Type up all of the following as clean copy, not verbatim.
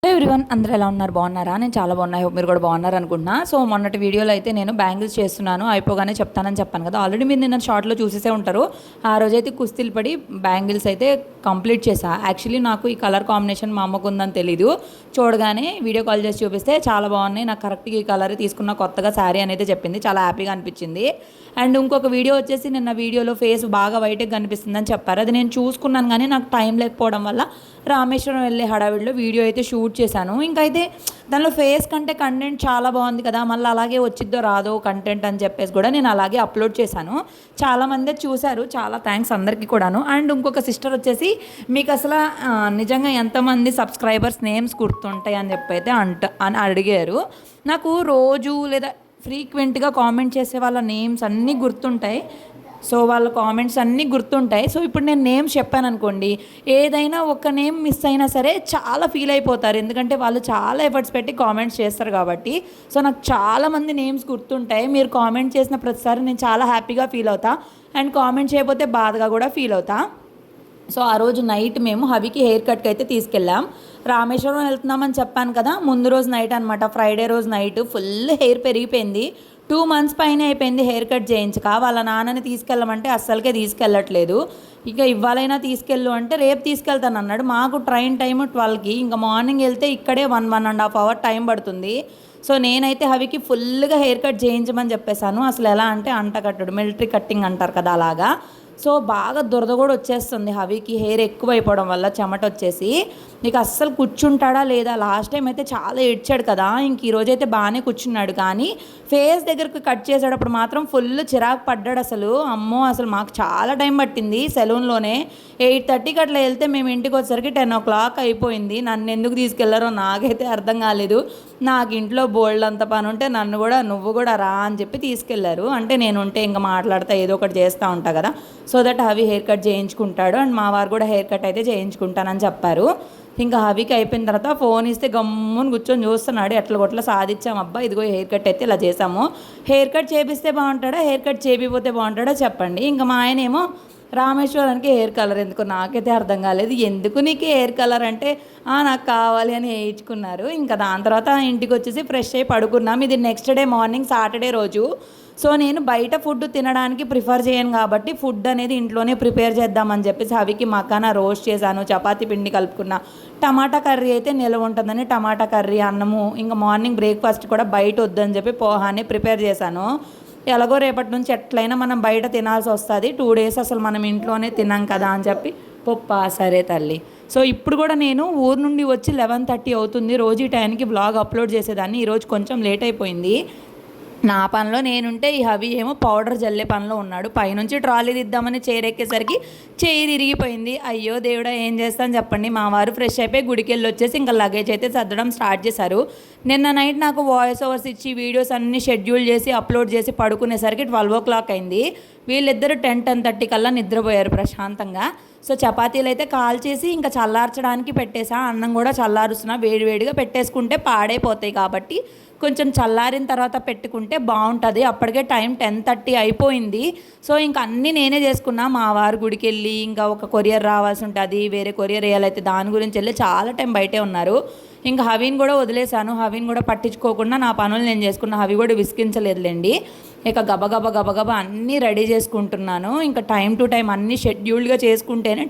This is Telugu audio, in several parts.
హలో ఎవ్రీవన్, అందరూ ఎలా ఉన్నారు? బాగున్నారా? నేను చాలా బాగున్నా. హోప్ మీరు కూడా బాగున్నారు అనుకుంటున్నా. సో మొన్నటి వీడియోలో అయితే నేను బ్యాంగిల్స్ చేస్తున్నాను, అయిపోగానే చెప్తానని చెప్పాను కదా. ఆల్రెడీ మీరు నిన్న షార్ట్లో చూసేసే ఉంటారు. ఆ రోజైతే కుస్తీలు పడి బ్యాంగిల్స్ అయితే కంప్లీట్ చేసా. యాక్చువల్లీ నాకు ఈ కలర్ కాంబినేషన్ మా అమ్మకు ఉందని తెలీదు. చూడగానే వీడియో కాల్ చేసి చూపిస్తే చాలా బాగున్నాయి, నాకు కరెక్ట్గా ఈ కలర్ తీసుకున్న కొత్తగా శారీ అనేది చెప్పింది. చాలా హ్యాపీగా అనిపించింది. అండ్ ఇంకొక వీడియో వచ్చేసి నిన్న వీడియోలో ఫేస్ బాగా వైట్గా కనిపిస్తుందని చెప్పారు. అది నేను చూసుకున్నాను కానీ నాకు టైం లేకపోవడం వల్ల రామేశ్వరం వెళ్ళే హడావిడిలో వీడియో అయితే షూట్ చేశాను. ఇంకైతే దానిలో ఫేస్ కంటే కంటెంట్ చాలా బాగుంది కదా, మళ్ళీ అలాగే వచ్చిద్దో రాదో కంటెంట్ అని చెప్పేసి కూడా నేను అలాగే అప్లోడ్ చేశాను. చాలామంది చూశారు, చాలా థ్యాంక్స్ అందరికీ కూడాను. అండ్ ఇంకొక సిస్టర్ వచ్చేసి మీకు అసలు నిజంగా ఎంతమంది సబ్స్క్రైబర్స్ నేమ్స్ గుర్తుంటాయి అని చెప్పి అయితే అని అడిగారు. నాకు రోజు లేదా ఫ్రీక్వెంట్గా కామెంట్ చేసే వాళ్ళ నేమ్స్ అన్నీ గుర్తుంటాయి. సో వాళ్ళ కామెంట్స్ అన్నీ గుర్తుంటాయి. సో ఇప్పుడు నేను నేమ్స్ చెప్పాను అనుకోండి, ఏదైనా ఒక నేమ్ మిస్ అయినా సరే చాలా ఫీల్ అయిపోతారు, ఎందుకంటే వాళ్ళు చాలా ఎఫర్ట్స్ పెట్టి కామెంట్స్ చేస్తారు కాబట్టి. సో నాకు చాలామంది నేమ్స్ గుర్తుంటాయి. మీరు కామెంట్ చేసిన ప్రతిసారి నేను చాలా హ్యాపీగా ఫీల్ అవుతా, అండ్ కామెంట్ చేయకపోతే బాధగా కూడా ఫీల్ అవుతా. సో ఆ రోజు నైట్ మేము హవికి హెయిర్ కట్కి అయితే తీసుకెళ్ళాం. రామేశ్వరం వెళ్తున్నామని చెప్పాను కదా, ముందు రోజు నైట్ అనమాట, ఫ్రైడే రోజు నైట్ ఫుల్ హెయిర్ పెరిగిపోయింది. 2 months పైన అయిపోయింది హెయిర్ కట్ చేయించక. వాళ్ళ నాన్నని తీసుకెళ్ళమంటే అస్సలకే తీసుకెళ్ళట్లేదు. ఇక ఇవ్వాలైనా తీసుకెళ్ళు అంటే రేపు తీసుకెళ్తాను అన్నాడు. మాకు ట్రైన్ టైం 12కి, ఇంకా మార్నింగ్ వెళ్తే ఇక్కడే 1.5 hour టైం పడుతుంది. సో నేనైతే హవికి ఫుల్గా హెయిర్ కట్ చేయించమని చెప్పేశాను. అసలు ఎలా అంటే అంటకట్టుడు, మిలిటరీ కట్టింగ్ అంటారు కదా అలాగా. సో బాగా దురద కూడా వచ్చేస్తుంది హవికి, హెయిర్ ఎక్కువ అయిపోవడం వల్ల చెమట వచ్చేసి. నీకు అస్సలు కూర్చుంటాడా లేదా, లాస్ట్ టైం అయితే చాలా ఏడ్చాడు కదా, ఇంక ఈరోజు అయితే బాగానే కూర్చున్నాడు. కానీ ఫేస్ దగ్గరకు కట్ చేసేటప్పుడు మాత్రం ఫుల్ చిరాకు పడ్డాడు అసలు. అమ్మో, అసలు మాకు చాలా టైం పట్టింది సెలూన్లోనే. 8:30కి అట్లా వెళ్తే మేము ఇంటికి వచ్చేసరికి 10 o'clock అయిపోయింది. నన్ను ఎందుకు తీసుకెళ్లారో నాకైతే అర్థం కాలేదు. నాకు ఇంట్లో బోల్డ్ అంత పని ఉంటే నన్ను కూడా నువ్వు కూడా రా అని చెప్పి తీసుకెళ్లారు. అంటే నేను ఉంటే ఇంకా మాట్లాడతా ఏదో ఒకటి చేస్తూ ఉంటా కదా, సో దట్ హవి హెయిర్ కట్ చేయించుకుంటాడు, అండ్ మా వారు కూడా హెయిర్ కట్ అయితే చేయించుకుంటానని చెప్పారు. ఇంకా హవికి అయిపోయిన తర్వాత ఫోన్ ఇస్తే గమ్ముని కూర్చొని చూస్తున్నాడు. ఎట్లా కొట్లా సాధించాం, అబ్బా ఇదిగో హెయిర్ కట్ అయితే ఇలా చేసాము. హెయిర్ కట్ చేపిస్తే బాగుంటాడా, హెయిర్ కట్ చేపిపోతే బాగుంటాడో చెప్పండి. ఇంకా మా ఆయన ఏమో రామేశ్వరానికి హెయిర్ కలర్ ఎందుకు, నాకైతే అర్థం కాలేదు. ఎందుకు నీకు హెయిర్ కలర్ అంటే నాకు కావాలి అని వేయించుకున్నారు. ఇంకా దాని తర్వాత ఇంటికి వచ్చేసి ఫ్రెష్ అయ్యి పడుకున్నాం. ఇది నెక్స్ట్ డే మార్నింగ్, సాటర్డే రోజు. సో నేను బయట ఫుడ్ తినడానికి ప్రిఫర్ చేయను కాబట్టి ఫుడ్ అనేది ఇంట్లోనే ప్రిపేర్ చేద్దామని చెప్పేసి హవికి మకానా రోస్ట్ చేశాను, చపాతీ పిండి కలుపుకున్న, టమాటా కర్రీ అయితే నిల్వ ఉంటుందని టమాటా కర్రీ, అన్నము, ఇంకా మార్నింగ్ బ్రేక్ఫాస్ట్ కూడా బయట వద్దని చెప్పి పోహాన్ని ప్రిపేర్ చేశాను. ఎలాగో రేపటి నుంచి ఎట్లయినా మనం బయట తినాల్సి వస్తుంది, 2 days అసలు మనం ఇంట్లోనే తిన్నాం కదా అని చెప్పి పప్పా సరే తల్లి. సో ఇప్పుడు కూడా నేను ఊరు నుండి వచ్చి 11:30 అవుతుంది. రోజు ఈ టైంకి వ్లాగ్ అప్లోడ్ చేసేదాన్ని, ఈరోజు కొంచెం లేట్ అయిపోయింది. నా పనిలో నేనుంటే ఈ హవి ఏమో పౌడర్ జల్లే పనిలో ఉన్నాడు. పైనుంచి ట్రాలీ దిద్దామని చేరెక్కేసరికి చేయి తిరిగిపోయింది. అయ్యో దేవుడా, ఏం చేస్తాను చెప్పండి. మా వారు ఫ్రెష్ అయిపోయి గుడికి వెళ్ళి వచ్చేసి ఇంకా లగేజ్ అయితే సర్దడం స్టార్ట్ చేశారు. నిన్న నైట్ నాకు వాయిస్ ఓవర్స్ ఇచ్చి వీడియోస్ అన్నీ షెడ్యూల్ చేసి అప్లోడ్ చేసి పడుకునేసరికి 12 o'clock అయింది. వీళ్ళిద్దరూ 10-10:30 కల్లా నిద్రపోయారు ప్రశాంతంగా. సో చపాతీలు అయితే కాల్ చేసి ఇంకా చల్లార్చడానికి పెట్టేసా. అన్నం కూడా చల్లారుస్తున్నా, వేడివేడిగా పెట్టేసుకుంటే పాడైపోతాయి కాబట్టి కొంచెం చల్లారిన తర్వాత పెట్టుకుంటే బాగుంటుంది. అప్పటికే టైం 10:30 అయిపోయింది. సో ఇంకా అన్నీ నేనే చేసుకున్నా. మా వారు గుడికి వెళ్ళి ఇంకా ఒక కొరియర్ రావాల్సి ఉంటుంది, వేరే కొరియర్ వేయాలైతే దాని గురించి వెళ్ళి చాలా టైం బయటే ఉన్నారు. ఇంకా హవీని కూడా వదిలేశాను, హవీని కూడా పట్టించుకోకుండా నా పనులు నేను చేసుకున్నా. హవి కూడా విసిగించలేదులేండి. ఇక గబగబా అన్నీ రెడీ చేసుకుంటున్నాను. ఇంకా టైం టు టైం అన్నీ షెడ్యూల్డ్గా చేసుకుంటేనే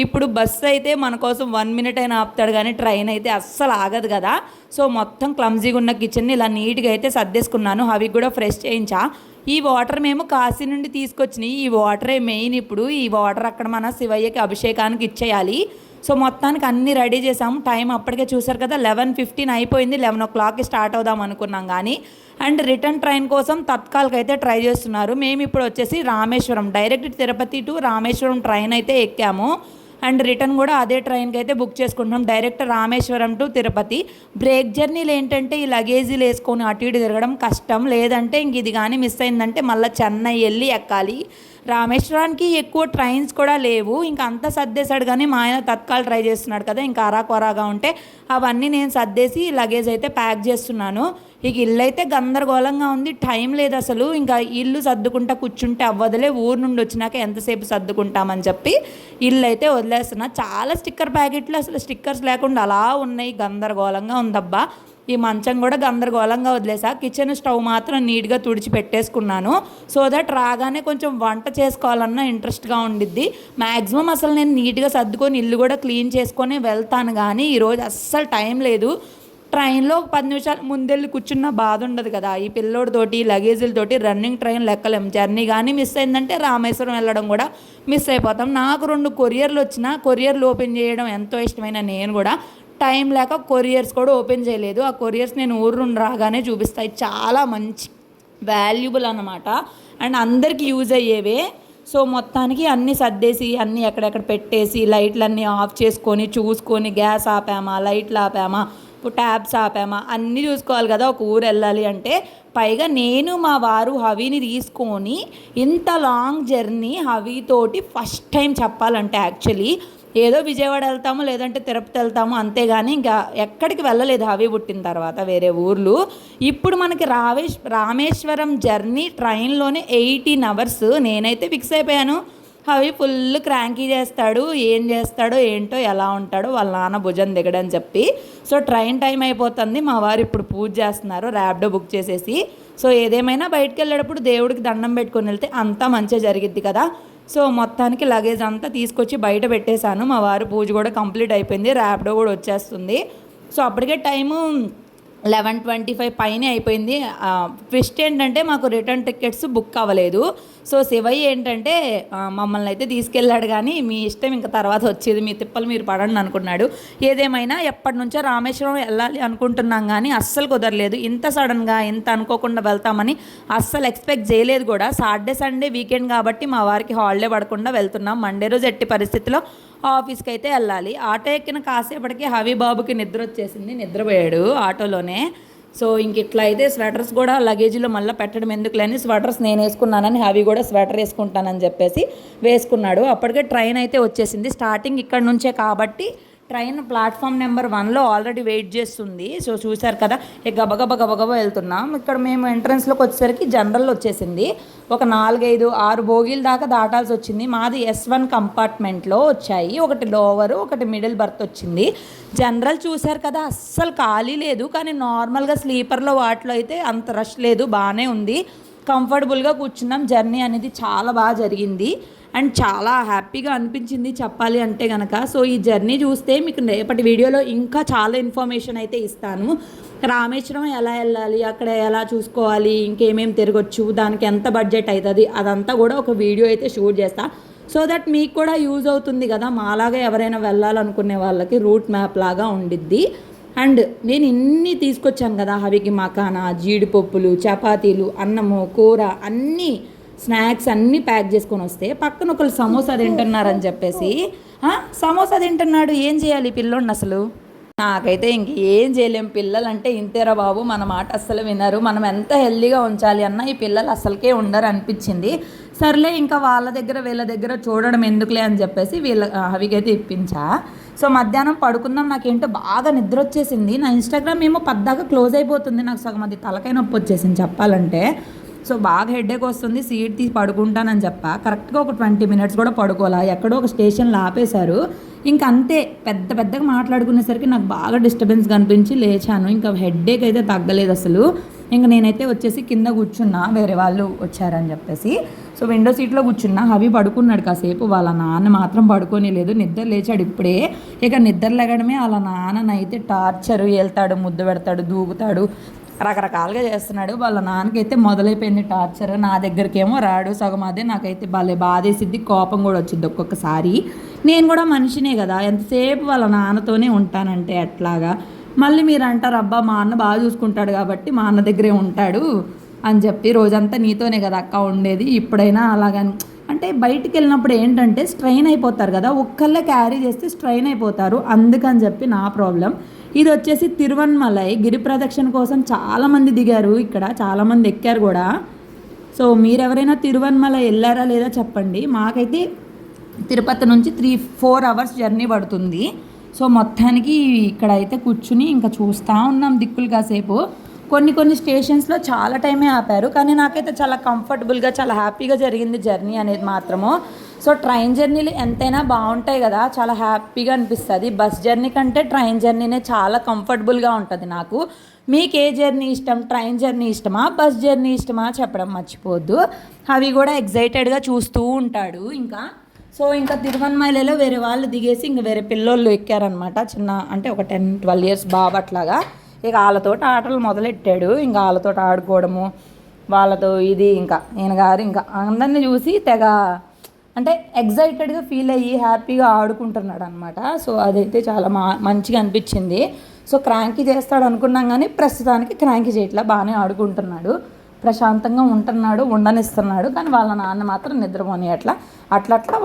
ఇప్పుడు బస్సు అయితే మన కోసం 1 minute అయినా ఆపుతాడు, కానీ ట్రైన్ అయితే అస్సలు ఆగదు కదా. సో మొత్తం క్లమ్జీగా ఉన్న కిచెన్ని ఇలా నీట్గా అయితే సర్దేసుకున్నాను. హవికి కూడా ఫ్రెష్ చేయించా. ఈ వాటర్ మేము కాశీ నుండి తీసుకొచ్చినాయి. ఈ వాటరే మెయిన్. ఇప్పుడు ఈ వాటర్ అక్కడ మన శివయ్యకి అభిషేకానికి ఇచ్చేయాలి. సో మొత్తానికి అన్నీ రెడీ చేసాము. టైం అప్పటికే చూసారు కదా, 11:15 అయిపోయింది. 11 o'clockకి స్టార్ట్ అవుదాం అనుకున్నాం కానీ. అండ్ రిటర్న్ ట్రైన్ కోసం తత్కాల్కి అయితే ట్రై చేస్తున్నారు. మేము ఇప్పుడు వచ్చేసి Rameswaram, direct Tirupati to Rameswaram train అయితే ఎక్కాము. అండ్ రిటర్న్ కూడా అదే ట్రైన్కి అయితే బుక్ చేసుకుంటున్నాం, direct Rameswaram to Tirupati. Break జర్నీలు ఏంటంటే ఈ లగేజీలు వేసుకొని అటు ఇటు తిరగడం కష్టం, లేదంటే ఇంక ఇది కానీ మిస్ అయిందంటే మళ్ళీ చెన్నై వెళ్ళి ఎక్కాలి. రామేశ్వరానికి ఎక్కువ ట్రైన్స్ కూడా లేవు. ఇంకా అంతా సర్దేశాడు, కానీ మా ఆయన తత్కాల్ ట్రై చేస్తున్నాడు కదా, ఇంకా అరాకొరాగా ఉంటే అవన్నీ నేను సర్దేసి లగేజ్ అయితే ప్యాక్ చేస్తున్నాను. ఇక ఇల్లు అయితే గందరగోళంగా ఉంది, టైం లేదు అసలు. ఇంకా ఇల్లు సర్దుకుంటా కూర్చుంటే అవ్వదులే, ఊరు నుండి వచ్చినాక ఎంతసేపు సర్దుకుంటామని చెప్పి ఇల్లు అయితే వదిలేస్తున్నా. చాలా స్టిక్కర్ ప్యాకెట్లు అసలు స్టిక్కర్స్ లేకుండా అలా ఉన్నాయి, గందరగోళంగా ఉందబ్బా. ఈ మంచం కూడా గందరగోళంగా వదిలేసా. కిచెన్ స్టవ్ మాత్రం నీట్గా తుడిచి పెట్టేసుకున్నాను, సో దట్ రాగానే కొంచెం వంట చేసుకోవాలన్న ఇంట్రెస్ట్గా ఉండిద్ది. మ్యాక్సిమం అసలు నేను నీట్గా సర్దుకొని ఇల్లు కూడా క్లీన్ చేసుకొని వెళ్తాను, కానీ ఈరోజు అస్సలు టైం లేదు. ట్రైన్లో 10 నిమిషాలు ముందెళ్ళి కూర్చున్న బాధ ఉండదు కదా, ఈ పిల్లోడితోటి లగేజీలతోటి రన్నింగ్ ట్రైన్ లెక్కలేం. జర్నీ కానీ మిస్ అయిందంటే రామేశ్వరం వెళ్ళడం కూడా మిస్ అయిపోతాం. నాకు 2 కొరియర్లు వచ్చినా కొరియర్లు ఓపెన్ చేయడం ఎంతో ఇష్టమైన నేను కూడా టైం లేక కొరియర్స్ కూడా ఓపెన్ చేయలేదు. ఆ కొరియర్స్ నేను ఊరు నుండి రాగానే చూపిస్తాయి. చాలా మంచి వాల్యుబుల్ అన్నమాట, అండ్ అందరికీ యూజ్ అయ్యేవే. సో మొత్తానికి అన్నీ సర్దేసి అన్నీ ఎక్కడెక్కడ పెట్టేసి లైట్లన్నీ ఆఫ్ చేసుకొని చూసుకొని గ్యాస్ ఆపామా, లైట్లు ఆపామా, ట్యాబ్స్ ఆపామా అన్నీ చూసుకోవాలి కదా ఒక ఊరు వెళ్ళాలి అంటే. పైగా నేను మా వారు హవీని తీసుకొని ఇంత లాంగ్ జర్నీ హవీతోటి ఫస్ట్ టైం చెప్పాలంటే యాక్చువల్లీ ఏదో విజయవాడ వెళ్తాము లేదంటే తిరుపతి వెళ్తాము అంతేగాని ఇంకా ఎక్కడికి వెళ్ళలేదు హవీ పుట్టిన తర్వాత వేరే ఊర్లు. ఇప్పుడు మనకి రామేశ్వరం జర్నీ ట్రైన్లోనే 18 అవర్స్. నేనైతే ఫిక్స్ అయిపోయాను, హవి ఫుల్ క్రాంకీ చేస్తాడు, ఏం చేస్తాడో ఏంటో, ఎలా ఉంటాడో వాళ్ళ నాన్న భుజం దిగడని చెప్పి. సో ట్రైన్ టైం అయిపోతుంది, మా వారు ఇప్పుడు పూజ చేస్తున్నారు ర్యాపిడో బుక్ చేసేసి. సో ఏదేమైనా బయటకు వెళ్ళేటప్పుడు దేవుడికి దండం పెట్టుకొని వెళ్తే అంతా మంచిగా జరిగిద్ది కదా. సో మొత్తానికి లగేజ్ అంతా తీసుకొచ్చి బయట పెట్టేశాను. మా వారు పూజ కూడా కంప్లీట్ అయిపోయింది, ర్యాపిడో కూడా వచ్చేస్తుంది. సో అప్పటికే టైము 11:25 పైనే అయిపోయింది. ట్విస్ట్ ఏంటంటే మాకు రిటర్న్ టికెట్స్ బుక్ అవ్వలేదు. సో శివయ్య ఏంటంటే మమ్మల్ని అయితే తీసుకెళ్ళాడు, కానీ మీ ఇష్టం ఇంకా తర్వాత వచ్చేది, మీ తిప్పలు మీరు పడండి అనుకున్నాడు. ఏదేమైనా ఎప్పటి నుంచో రామేశ్వరం వెళ్ళాలి అనుకుంటున్నాం, కానీ అస్సలు కుదరలేదు. ఇంత సడన్గా ఇంత అనుకోకుండా వెళ్తామని అస్సలు ఎక్స్పెక్ట్ చేయలేదు కూడా. సాటర్డే సండే వీకెండ్ కాబట్టి మా వారికి హాలిడే పడకుండా వెళ్తున్నాం. మండే రోజు ఎట్టి పరిస్థితిలో ఆఫీస్కి అయితే వెళ్ళాలి. ఆటో ఎక్కిన కాసేపటికి హవి బాబుకి నిద్ర వచ్చేసింది, నిద్రపోయాడు ఆటోలోనే. సో ఇంక ఇట్లా అయితే స్వెటర్స్ కూడా లగేజీలో మళ్ళీ పెట్టడం ఎందుకులేని స్వెటర్స్ నేను వేసుకున్నానని హవి కూడా స్వెటర్ వేసుకుంటానని చెప్పేసి వేసుకున్నాడు. అప్పటికే ట్రైన్ అయితే వచ్చేసింది. స్టార్టింగ్ ఇక్కడ నుంచే కాబట్టి ట్రైన్ ప్లాట్ఫామ్ నెంబర్ 1లో ఆల్రెడీ వెయిట్ చేస్తుంది. సో చూశారు కదా, ఇక గబగబ వెళ్తున్నాం. ఇక్కడ మేము ఎంట్రన్స్లోకి వచ్చేసరికి జనరల్ వచ్చేసింది. ఒక 4-5-6 బోగీల దాకా దాటాల్సి వచ్చింది. మాది S1 కంపార్ట్మెంట్లో వచ్చాయి, ఒకటి లోవరు ఒకటి మిడిల్ బర్త్ వచ్చింది. జనరల్ చూశారు కదా, అస్సలు ఖాళీ లేదు, కానీ నార్మల్గా స్లీపర్లో వాటిలో అయితే అంత రష్ లేదు, బాగానే ఉంది, కంఫర్టబుల్గా కూర్చున్నాం. జర్నీ అనేది చాలా బాగా జరిగింది అండ్ చాలా హ్యాపీగా అనిపించింది చెప్పాలి అంటే కనుక. సో ఈ జర్నీ చూస్తే మీకు రేపటి వీడియోలో ఇంకా చాలా ఇన్ఫర్మేషన్ అయితే ఇస్తాను. రామేశ్వరం ఎలా వెళ్ళాలి, అక్కడ ఎలా చూసుకోవాలి, ఇంకేమేమి తిరగొచ్చు, దానికి ఎంత బడ్జెట్ అవుతుంది, అదంతా కూడా ఒక వీడియో అయితే షూట్ చేస్తా. సో దట్ మీకు కూడా యూజ్ అవుతుంది కదా, మాలాగా ఎవరైనా వెళ్ళాలనుకునే వాళ్ళకి రూట్ మ్యాప్ లాగా ఉండిద్ది. అండ్ నేను ఇన్ని తీసుకొచ్చాను కదా, హవికి మకానా, జీడిపప్పులు, చపాతీలు, అన్నము, కూర, అన్నీ స్నాక్స్ అన్నీ ప్యాక్ చేసుకొని వస్తే పక్కన ఒకళ్ళు సమోసా తింటున్నారని చెప్పేసి సమోసా తింటున్నాడు. ఏం చేయాలి పిల్లోడిని అసలు? నాకైతే ఇంకేం చేయలేం, పిల్లలు అంటే ఇంతేరా బాబు, మన మాట అస్సలు వినరు. మనం ఎంత హెల్దీగా ఉంచాలి అన్న ఈ పిల్లలు అసలుకే ఉండరు అనిపించింది. సర్లే ఇంకా వాళ్ళ దగ్గర వీళ్ళ దగ్గర చూడడం ఎందుకులే అని చెప్పేసి హవికైతే ఇప్పించా. సో మధ్యాహ్నం పడుకుందాం, నాకేంటో బాగా నిద్ర వచ్చేసింది. నా ఇన్స్టాగ్రామ్ ఏమో పద్దాకా క్లోజ్ అయిపోతుంది, నాకు సగం అది తలకాయ నొప్పి వచ్చేసింది చెప్పాలంటే. సో బాగా హెడేక్ వస్తుంది, సీట్ తీసి పడుకుంటానని చెప్పా. కరెక్ట్గా ఒక 20 మినిట్స్ కూడా పడుకోవాలా, ఎక్కడో ఒక స్టేషన్లో ఆపేశారు. ఇంకా అంతే పెద్దగా మాట్లాడుకునేసరికి నాకు బాగా డిస్టర్బెన్స్ కనిపించి లేచాను. ఇంకా హెడేక్ అయితే తగ్గలేదు అసలు. ఇంకా నేనైతే వచ్చేసి కింద కూర్చున్నా, వేరే వాళ్ళు వచ్చారని చెప్పేసి. సో విండో సీట్లో కూర్చున్నా. హవి పడుకున్నాడు కాసేపు, వాళ్ళ నాన్న మాత్రం పడుకొని లేదు, నిద్ర లేచాడు ఇప్పుడే. ఇక నిద్ర లేగడమే వాళ్ళ నాన్ననైతే టార్చరు, వెళ్తాడు, ముద్దు పెడతాడు, దూకుతాడు, రకరకాలుగా చేస్తున్నాడు. వాళ్ళ నాన్నకైతే మొదలైపోయింది టార్చర్. నా దగ్గరికి ఏమో రాడు, సగం అదే నాకైతే భలే బాధేసిద్ది, కోపం కూడా వచ్చింది ఒక్కొక్కసారి. నేను కూడా మనిషినే కదా, ఎంతసేపు వాళ్ళ నాన్నతోనే ఉంటానంటే ఎట్లాగా. మళ్ళీ మీరు అంటారు, అబ్బా మా అన్న బాగా చూసుకుంటాడు కాబట్టి మా అన్న దగ్గరే ఉంటాడు అని చెప్పి, రోజంతా నీతోనే కదా అక్క ఉండేది, ఇప్పుడైనా అలాగని అంటే బయటికి వెళ్ళినప్పుడు ఏంటంటే స్ట్రెయిన్ అయిపోతారు కదా, ఒక్కళ్ళే క్యారీ చేస్తే స్ట్రెయిన్ అయిపోతారు, అందుకని చెప్పి నా ప్రాబ్లం. ఇది వచ్చేసి తిరువన్మలై గిరి ప్రదక్షిణ కోసం చాలామంది దిగారు, ఇక్కడ చాలామంది ఎక్కారు కూడా. సో మీరెవరైనా తిరువన్మల వెళ్ళారా లేదా చెప్పండి. మాకైతే తిరుపతి నుంచి 3-4 అవర్స్ జర్నీ పడుతుంది. సో మొత్తానికి ఇక్కడ అయితే కూర్చుని ఇంకా చూస్తూ ఉన్నాం దిక్కులు కాసేపు. కొన్ని స్టేషన్స్లో చాలా టైమే ఆపారు, కానీ నాకైతే చాలా కంఫర్టబుల్గా చాలా హ్యాపీగా జరిగింది జర్నీ అనేది మాత్రము. సో ట్రైన్ జర్నీలు ఎంతైనా బాగుంటాయి కదా, చాలా హ్యాపీగా అనిపిస్తుంది. బస్ జర్నీ కంటే ట్రైన్ జర్నీనే చాలా కంఫర్టబుల్గా ఉంటుంది నాకు. మీకు ఏ జర్నీ ఇష్టం, ట్రైన్ జర్నీ ఇష్టమా, బస్ జర్నీ ఇష్టమా చెప్పడం మర్చిపోవద్దు. అవి కూడా ఎగ్జైటెడ్గా చూస్తూ ఉంటాడు. ఇంకా తిరువన్మలలో వేరే వాళ్ళు దిగేసి ఇంకా వేరే పిల్లోళ్ళు ఎక్కారనమాట. చిన్న అంటే ఒక 10-12 ఇయర్స్ బాబు అట్లాగా. ఇక వాళ్ళతో ఆటలు మొదలెట్టాడు. ఇంకా వాళ్ళతో ఆడుకోవడము, వాళ్ళతో ఇది ఇంకా ఈయన గారు ఇంకా అందరినీ చూసి తెగ అంటే ఎగ్జైటెడ్గా ఫీల్ అయ్యి హ్యాపీగా ఆడుకుంటున్నాడు అనమాట. సో అదైతే చాలా మంచిగా అనిపించింది. సో క్రాంకీ చేస్తాడు అనుకున్నాం, కానీ ప్రస్తుతానికి క్రాంకీ చేయట్లా, బాగానే ఆడుకుంటున్నాడు, ప్రశాంతంగా ఉంటున్నాడు, ఉండనిస్తున్నాడు. కానీ వాళ్ళ నాన్న మాత్రం నిద్రపోని అట్లా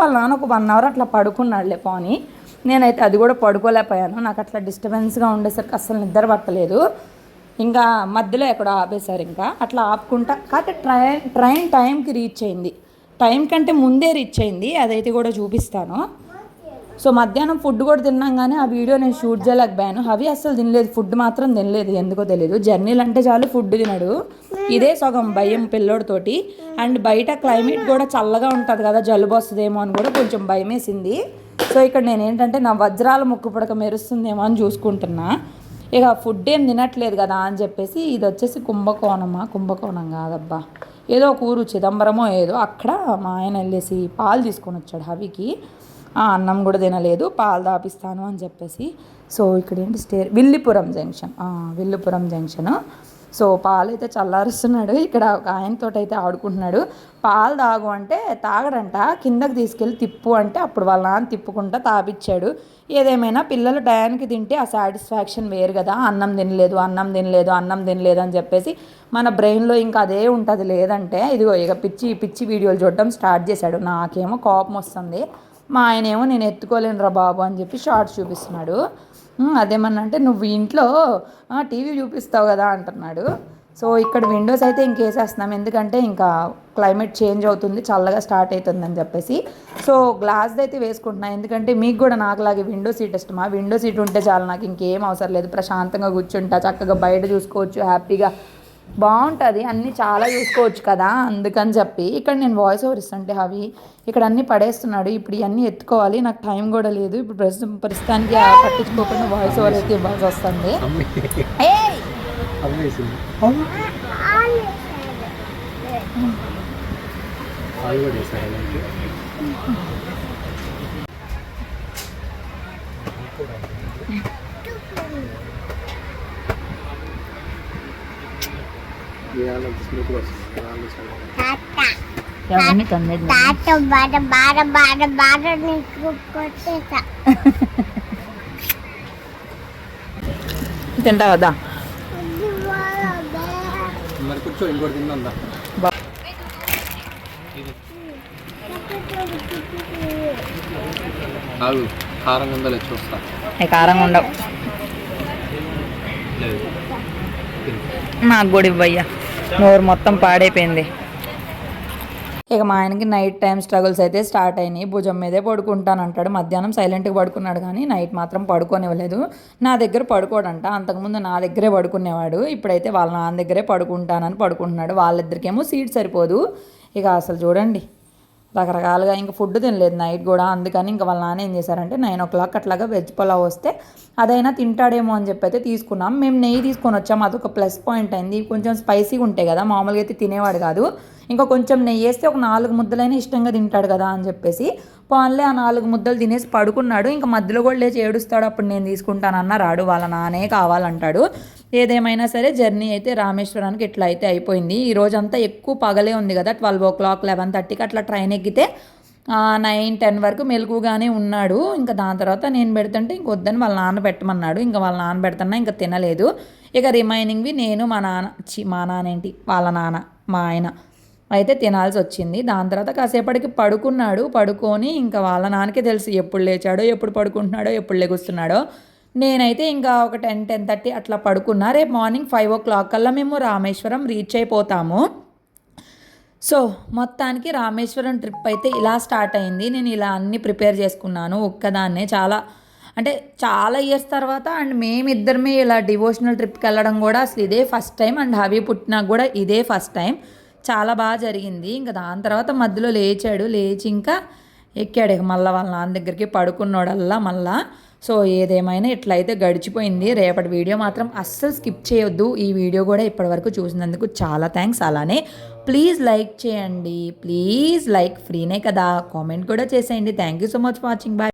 వాళ్ళ నాన్న ఒక 1 అవర్ అట్లా పడుకున్నాడులే పోని. నేనైతే అది కూడా పడుకోలేకపోయాను, నాకు అట్లా డిస్టర్బెన్స్గా ఉండేసరికి అస్సలు నిద్ర పట్టలేదు. ఇంకా మధ్యలో ఎక్కడో ఆపేశారు. ఇంకా అట్లా ఆపుకుంటా కాకపోతే ట్రైన్ టైంకి రీచ్ అయింది, టైం కంటే ముందే రీచ్ అయింది. అదైతే కూడా చూపిస్తాను. సో మధ్యాహ్నం ఫుడ్ కూడా తిన్నాం, కానీ ఆ వీడియో నేను షూట్ చేయలేకపోయాను. అవి అస్సలు తినలేదు, ఫుడ్ మాత్రం తినలేదు, ఎందుకో తెలియదు. జర్నీలు అంటే చాలు ఫుడ్ తినడు. ఇదే సగం భయం పిల్లోడితోటి. అండ్ బయట క్లైమేట్ కూడా చల్లగా ఉంటుంది కదా, జలుబు వస్తుందేమో అని కూడా కొంచెం భయం వేసింది. సో ఇక్కడ నేను ఏంటంటే నా వజ్రాల ముక్కు పుడక మెరుస్తుందేమో అని చూసుకుంటున్నా. ఇక ఫుడ్ ఏం తినట్లేదు కదా అని చెప్పేసి, ఇది వచ్చేసి కుంభకోణం కాదబ్బా, ఏదో ఒక ఊరు చిదంబరమో ఏదో, అక్కడ మా ఆయన వెళ్ళేసి పాలు తీసుకొని వచ్చాడు హవికి. అన్నం కూడా తినలేదు, పాలు తాపిస్తాను అని చెప్పేసి. సో ఇక్కడ ఏంటి విల్లుపురం జంక్షన్. సో పాలు అయితే చల్లారుస్తున్నాడు. ఇక్కడ ఒక ఆయనతో అయితే ఆడుకుంటున్నాడు. పాలు తాగు అంటే తాగడంట, కిందకి తీసుకెళ్ళి తిప్పు అంటే అప్పుడు వాళ్ళ నాన్న తిప్పుకుంటా తాపిచ్చాడు. ఏదేమైనా పిల్లలు టయానికి తింటే ఆ సాటిస్ఫాక్షన్ వేరు కదా. అన్నం తినలేదు అని చెప్పేసి మన బ్రెయిన్లో ఇంకా అదే ఉంటుంది. లేదంటే ఇదిగో ఇక పిచ్చి వీడియోలు చూడటం స్టార్ట్ చేశాడు. నాకేమో కోపం వస్తుంది, మా ఆయనేమో నేను ఎత్తుకోలేనురా బాబు అని చెప్పి షార్ట్స్ చూపిస్తున్నాడు. అదేమన్నా అంటే నువ్వు ఇంట్లో టీవీ చూపిస్తావు కదా అంటున్నాడు. సో ఇక్కడ విండోస్ అయితే ఇంకేసేస్తున్నాం, ఎందుకంటే ఇంకా క్లైమేట్ చేంజ్ అవుతుంది, చల్లగా స్టార్ట్ అవుతుందని చెప్పేసి. సో గ్లాస్ది అయితే వేసుకుంటున్నాను, ఎందుకంటే మీకు కూడా నాకులాగే విండో సీట్ ఇష్టమా. విండో సీట్ ఉంటే చాలు, నాకు ఇంకేం అవసరం లేదు, ప్రశాంతంగా కూర్చుంటా, చక్కగా బయట చూసుకోవచ్చు, హ్యాపీగా బాగుంటుంది, అన్నీ చాలా చూసుకోవచ్చు కదా. అందుకని చెప్పి ఇక్కడ నేను వాయిస్ ఓవర్ ఇస్తుంటే అవి ఇక్కడ అన్నీ పడేస్తున్నాడు. ఇప్పుడు ఇవన్నీ ఎత్తుకోవాలి, నాకు టైం కూడా లేదు. ఇప్పుడు ప్రస్తుతానికి పట్టించుకోకుండా వాయిస్ ఓవర్ అయితే ఇవ్వాల్సి వస్తుంది. ఎవరిని కన్నది తింటా కదా మరి కూర్చో, ఇంకోటి తిందా. కారంగా ఉందా లేదు చూస్తా. కారంగా ఉండవు, నాకు కూడా ఇవ్వయ్యా, నోరు మొత్తం పాడైపోయింది. ఇక మా ఆయనకి నైట్ టైం స్ట్రగుల్స్ అయితే స్టార్ట్ అయినాయి. భుజం మీదే పడుకుంటాను అంటాడు. మధ్యాహ్నం సైలెంట్గా పడుకున్నాడు, కానీ నైట్ మాత్రం పడుకోనివ్వలేదు. నా దగ్గర పడుకోడంట, అంతకుముందు నా దగ్గరే పడుకునేవాడు. ఇప్పుడైతే వాళ్ళ నాన్న దగ్గరే పడుకుంటానని పడుకుంటున్నాడు. వాళ్ళిద్దరికేమో సీట్ సరిపోదు. ఇక అసలు చూడండి రకరకాలుగా, ఇంకా ఫుడ్ తినలేదు నైట్ కూడా. అందుకని ఇంకా వాళ్ళ నాన్న ఏం చేశారంటే 9 o'clock అట్లాగా వెజ్ పులావ్ వస్తే అదైనా తింటాడేమో అని చెప్పి అయితే తీసుకున్నాం. మేము నెయ్యి తీసుకొని వచ్చాము, అదొక ప్లస్ పాయింట్ అయింది. కొంచెం స్పైసీగా ఉంటాయి కదా, మామూలుగా అయితే తినేవాడు కాదు. ఇంకా కొంచెం నెయ్యి వేస్తే ఒక 4 ముద్దలైనా ఇష్టంగా తింటాడు కదా అని చెప్పేసి పోన్లే ఆ 4 ముద్దలు తినేసి పడుకున్నాడు. ఇంకా మధ్యలో కూడా లేచి ఏడుస్తాడు, అప్పుడు నేను తీసుకుంటానన్న రాడు, వాళ్ళ నానే కావాలంటాడు. ఏదేమైనా సరే జర్నీ అయితే రామేశ్వరానికి ఇట్లా అయితే అయిపోయింది. ఈ రోజంతా ఎక్కువ పగలే ఉంది కదా, 12 o'clock 11:30కి అట్లా ట్రైన్ ఎక్కితే 9-10 వరకు మెలకుగానే ఉన్నాడు. ఇంకా దాని తర్వాత నేను పెడుతుంటే ఇంక వద్దని వాళ్ళ నాన్న పెట్టమన్నాడు. ఇంకా వాళ్ళ నాన్న పెడుతున్నా ఇంకా తినలేదు. ఇక రిమైనింగ్వి నేను వాళ్ళ నాన్న మా ఆయన అయితే తినాల్సి వచ్చింది. దాని తర్వాత కాసేపటికి పడుకొని ఇంకా వాళ్ళ నాన్నకే తెలుసు ఎప్పుడు లేచాడో, ఎప్పుడు పడుకుంటున్నాడో, ఎప్పుడు లెగుస్తున్నాడో. నేనైతే ఇంకా ఒక 10-10:30 అట్లా పడుకున్నా. రేపు మార్నింగ్ 5 o'clock కల్లా మేము రామేశ్వరం రీచ్ అయిపోతాము. సో మొత్తానికి రామేశ్వరం ట్రిప్ అయితే ఇలా స్టార్ట్ అయింది. నేను ఇలా అన్నీ ప్రిపేర్ చేసుకున్నాను ఒక్కదాన్నే. అంటే చాలా ఇయర్స్ తర్వాత అండ్ మేమిద్దరమే ఇలా డివోషనల్ ట్రిప్కి వెళ్ళడం కూడా అసలు ఇదే ఫస్ట్ టైం. అండ్ హబీ పుట్టినాక కూడా ఇదే ఫస్ట్ టైం. చాలా బాగా జరిగింది. ఇంకా దాని తర్వాత మధ్యలో లేచి ఇంకా ఎక్కాడు ఇక మళ్ళీ వాళ్ళ నాన్న దగ్గరికి పడుకున్నాడల్లా మళ్ళా. సో ఏదేమైనా ఇట్లయితే గడిచిపోయింది. రేపటి వీడియో మాత్రం అస్సలు స్కిప్ చేయొద్దు. ఈ వీడియో కూడా ఇప్పటివరకు చూసినందుకు చాలా థ్యాంక్స్. అలానే ప్లీజ్ లైక్ చేయండి. ప్లీజ్ లైక్ ఫ్రీనే కదా, కామెంట్ కూడా చేసేయండి. Thank you so much for watching. Bye.